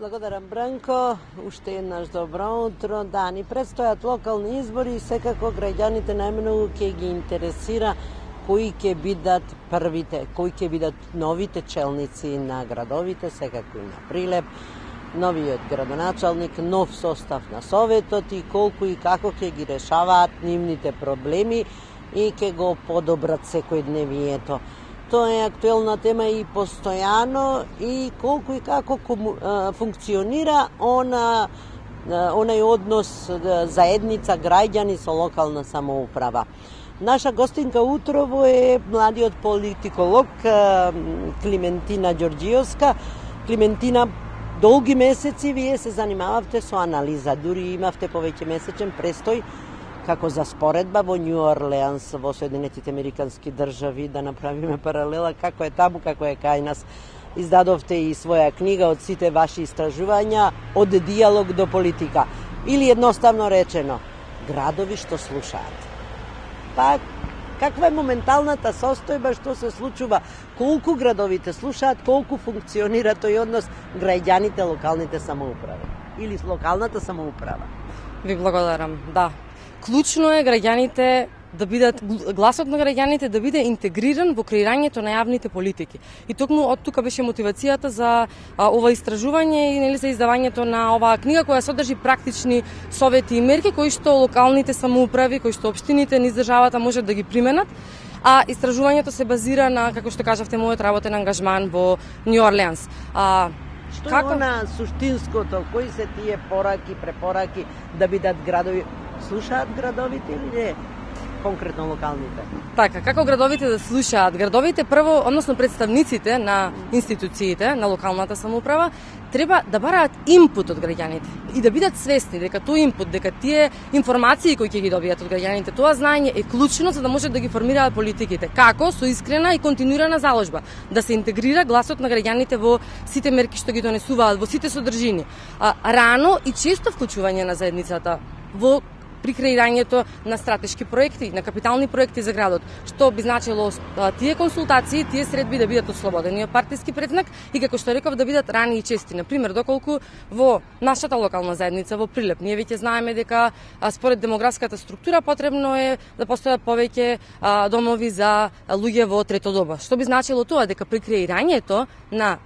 Благодарам, Бранко. Уште еднаш добро утро. Да, ни предстојат локални избори и секако граѓаните најмногу ќе ги интересира кои ќе бидат првите, кои ќе бидат новите челници на градовите, секако и на Прилеп, новиот градоначалник, нов состав на советот и колку и како ќе ги решаваат нивните проблеми и ќе го подобрат секојдневието. Тоа е актуелна тема и постојано и колку и како функционира онај однос заедница граѓани со локална самоуправа. Наша гостинка утрово е младиот политиколог Климентина Ѓорѓиевска. Климентина, долги месеци вие се занимававте со анализа, дури имавте повеќе месечен престој како за споредба во Нью Орлеанс во Соединетите Американски држави, да направиме паралела како е таму, како е кај нас. Издадовте и своја книга од сите ваши истражувања, од диалог до политика. Или едноставно речено, градови што слушаат. Па, каква е моменталната состојба, што се случува, колку градовите слушаат, колку функционира тој однос граѓаните, локалните самоуправи или локалната самоуправа? Ви благодарам, да. Клучно е граѓаните да бидат, гласот на граѓаните да биде интегриран во креирањето на јавните политики. И токму од тука беше мотивацијата за ова истражување и нели за издавањето на оваа книга која содржи практични совети и мерки кои што локалните самоуправи, кои што општините низ државата можат да ги применат. А истражувањето се базира на, како што кажавте, мојот работен ангажман во Нью Орлеанс. Што е она суштинското, кои се тие пораки, препораки да бидат градови? Слушаат градовите или не? Конкретно локалните. Така, како градовите да слушаат? Градовите прво, односно представниците на институциите, на локалната самоуправа, треба да бараат инпут од граѓаните и да бидат свесни дека тој инпут, дека тие информации кои ќе ги добијат од граѓаните, тоа знаење е клучно за да можат да ги формираат политиките. Како? Со искрена и континуирана заложба. Да се интегрира гласот на граѓаните во сите мерки што ги донесуваат, во сите содржини. Рано и често вклучување на заедницата во при креирањето на стратешки проекти, на капитални проекти за градот, што би значило тие консултации, тие средби да бидат ослободени од партиски предзнак и како што реков да бидат рани и чести. Например, доколку во нашата локална заедница во Прилеп, ние веќе знаеме дека според демографската структура потребно е да постојат повеќе домови за луѓе во трето доба. Што би значило тоа дека при креирањето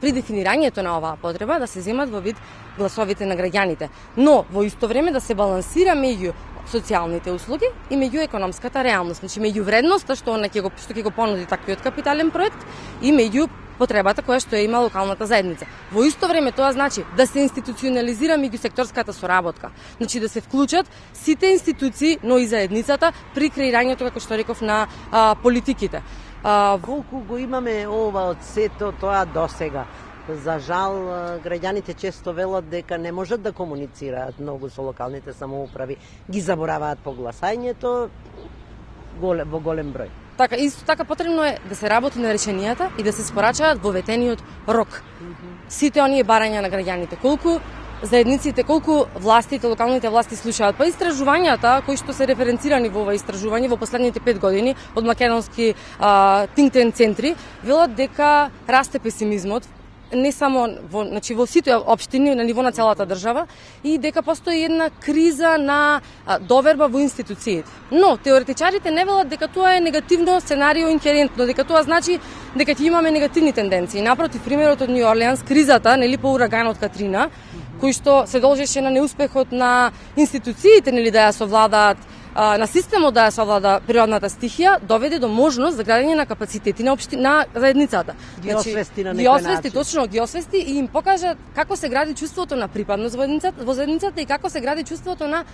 при дефинирањето на оваа потреба да се земат во вид гласовите на граѓаните, но во исто време да се балансира меѓу социјалните услуги и меѓу економската реалност, значи меѓу вредноста што ќе го понуди таквиот капитален проект и меѓу потребата која што има локалната заедница. Во исто време тоа значи да се институционализира меѓусекторската соработка, значи да се вклучат сите институции, но и заедницата при креирањето, како што реков, на политиките. Колку го имаме ова од сето тоа досега? За жал, граѓаните често велат дека не можат да комуницираат многу со локалните самоуправи, ги забораваат по гласањето во голем број. Така, исто така потребно е да се работи на решенијата и да се спорачаат во ветениот рок. Сите оние барања на граѓаните, колку заедниците, колку властите, локалните власти слушаат. Па истражувањата кои што се референцирани во ова истражување во последните 5 години од македонски think tank центри, велат дека расте песимизмот не само во сите општини на ниво на целата држава и дека постои една криза на доверба во институциите. Но теоретичарите не велат дека тоа е негативно сценарио инхерентно, дека тоа значи дека ќе имаме негативни тенденции. Напротив, примерот од Нью Орлеанс, кризата, нели по ураганот Катрина, кој што се должеше на неуспехот на институциите, нели да ја совладаат на системот да ја совлада природната стихија, доведе до можност за градење на капацитети на заедницата. Ги освести на некој начин. Точно, ги освести и им покажа како се гради чувството на припадност во заедницата и како се гради чувството на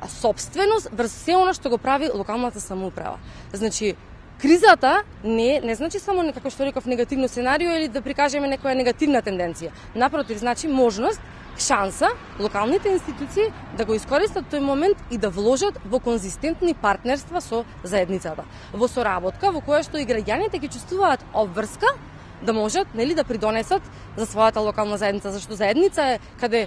сопственост врз се она што го прави локалната самоуправа. Значи, кризата не значи само како што реков негативно сценарио или да прикажеме некоја негативна тенденција. Напротив, значи можност, шанса локалните институции да го искористат тој момент и да вложат во конзистентни партнерства со заедницата, во соработка во која што и граѓаните ќе чувствуваат обврска да можат нели да придонесат за својата локална заедница, зашто заедница е каде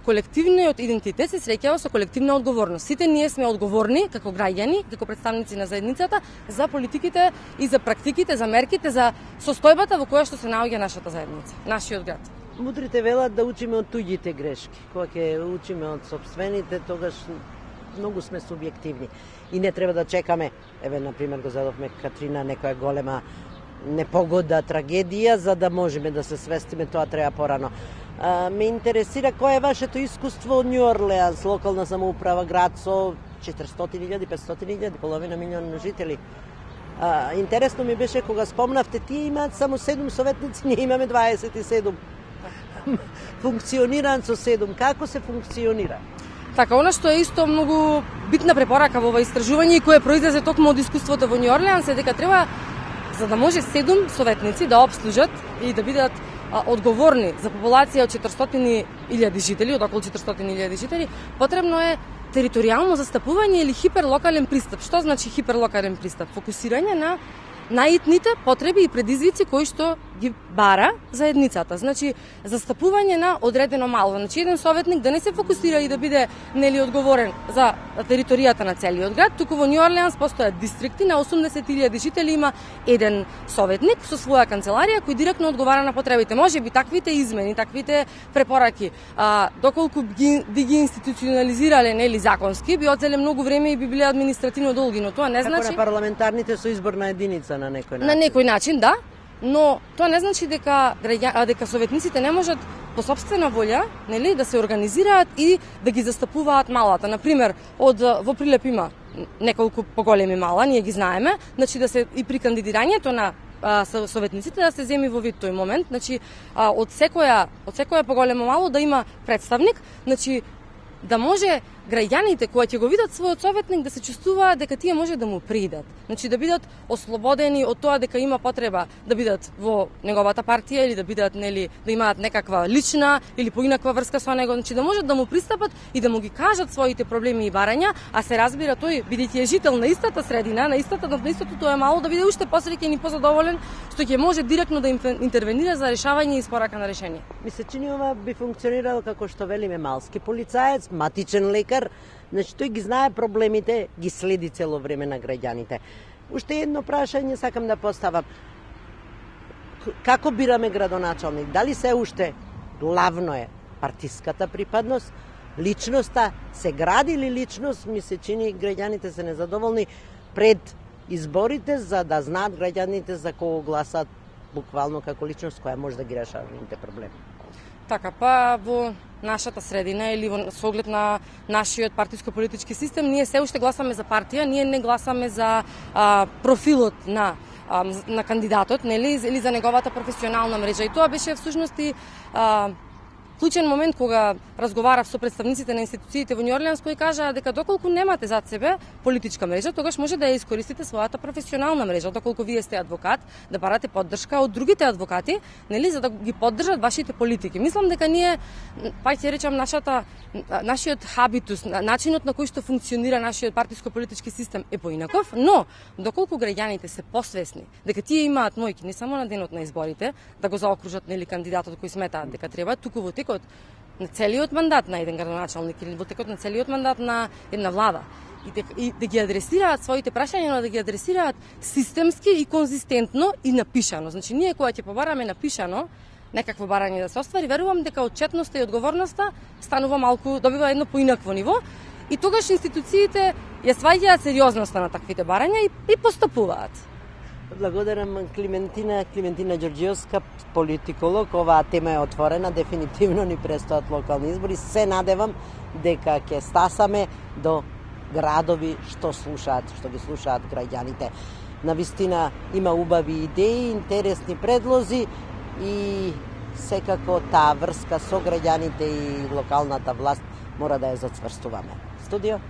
колективниот идентитет се среќава со колективна одговорност. Сите ние сме одговорни како граѓани, како представници на заедницата за политиките и за практиките, за мерките, за состојбата во која што се наоѓа нашата заедница, нашиот град. Мудрите велат да учиме од туѓите грешки. Кога ќе учиме од сопствените, тогаш многу сме субјективни. И не треба да чекаме, еве, например, го задовме Катрина, некоја голема непогода, трагедија, за да можеме да се свестиме, тоа треба порано. Ме интересира кој е вашето искуство од Њу Орлеанс, локална самоуправа, град со 400.000, 500.000, половина милион жители. Интересно ми беше кога спомнавте, тие имаат само 7 советници, ние имаме 27. Функционираат со 7. Како се функционира? Така, она што е исто многу битна препорака во ова истражување и кое произлезе токму од искуството во Њу Орлеанс е дека треба, за да може 7 советници да обслужат и да бидат одговорни за популација од 400.000 жители, од околу 400.000 жители, потребно е територијално застапување или хиперлокален пристап. Што значи хиперлокален пристап? Фокусирање на наитните потреби и предизвици кои што ги бара заедницата. Значи, застапување на одредено мало. Значи, еден советник да не се фокусира и да биде нели одговорен за територијата на целиот град, туку во Њу Орлеанс постојат дистрикти на 80.000 жители, има еден советник со своја канцеларија кој директно одговара на потребите. Може би таквите измени, таквите препораки, доколку би ги институционализирале нели законски, би одзеле многу време и би биле административно долги, но тоа не значи како на парламентарните со изборна единица на некој начин. На некој начин, да. Но тоа не значи дека советниците не можат по сопствена волја, нели, да се организираат и да ги застапуваат малата. Например, во Прилеп има неколку поголеми мала, ние ги знаеме, значи да се и при кандидирањето на советниците да се земи во вид тој момент, значи од секоја поголемо мало да има представник, значи да може граѓаните кои ќе го видат својот советник да се чувствуваат дека тие може да му придат. Значи да бидат ослободени од тоа дека има потреба да бидат во неговата партија или да бидат нели да имаат некаква лична или поинаква врска со него, значи да можат да му пристапат и да му ги кажат своите проблеми и барања, а се разбира тој бидејќи е жител на истата средина, на истото тоа е мало да биде уште посреќен и позадоволен што ќе може директно да интервенира за решавање и испорака на решение. Ми се чини ова би функционирало како што велиме малски полицаец, матичен лекар, значи тој ги знае проблемите, ги следи цело време на граѓаните. Уште едно прашање сакам да поставам. Како бираме градоначалник? Дали се уште главно е партиската припадност, личноста, се гради ли личност? Ми се чини граѓаните се незадоволни пред изборите за да знаат граѓаните за кого гласат буквално како личност која може да ги решава нивните проблеми. Така, па во нашата средина или со оглед на нашиот партиско-политички систем, ние се уште гласаме за партија, ние не гласаме за профилот на кандидатот, нели, или за неговата професионална мрежа. И тоа беше всушност и клучен момент кога разговарав со представниците на институциите во Њу Орлеанс кои кажаа дека доколку немате зад себе политичка мрежа, тогаш може да ја искористите својата професионална мрежа, доколку вие сте адвокат, да барате поддршка од другите адвокати, нели, за да ги поддржат вашите политики. Мислам дека ние, па ќе речам, нашиот хабитус, начинот на кој што функционира нашиот партиско-политички систем е поинаков, но доколку граѓаните се посвесни дека тие имаат мојки не само на денот на изборите да го заокружат нели кандидатот кој сметаат дека треба, туку во текот на целиот мандат на еден градоначалник или во текот на целиот мандат на една влада и да ги адресираат своите прашања, но да ги адресираат системски и конзистентно и напишано. Значи ние кога ќе побараме напишано некакво барање да се оствари, верувам дека отчетноста и одговорноста станува малку, добива едно поинакво ниво и тогаш институциите ја сваќаат сериозноста на таквите барања и постапуваат. Благодарам Климентина Ѓорѓиевска, политиколог. Оваа тема е отворена, дефинитивно ни престојат локални избори. Се надевам дека ќе стасаме до градови што ги слушаат граѓаните. Навистина има убави идеи, интересни предлози и секако таа врска со граѓаните и локалната власт мора да ја зацврстуваме. Студио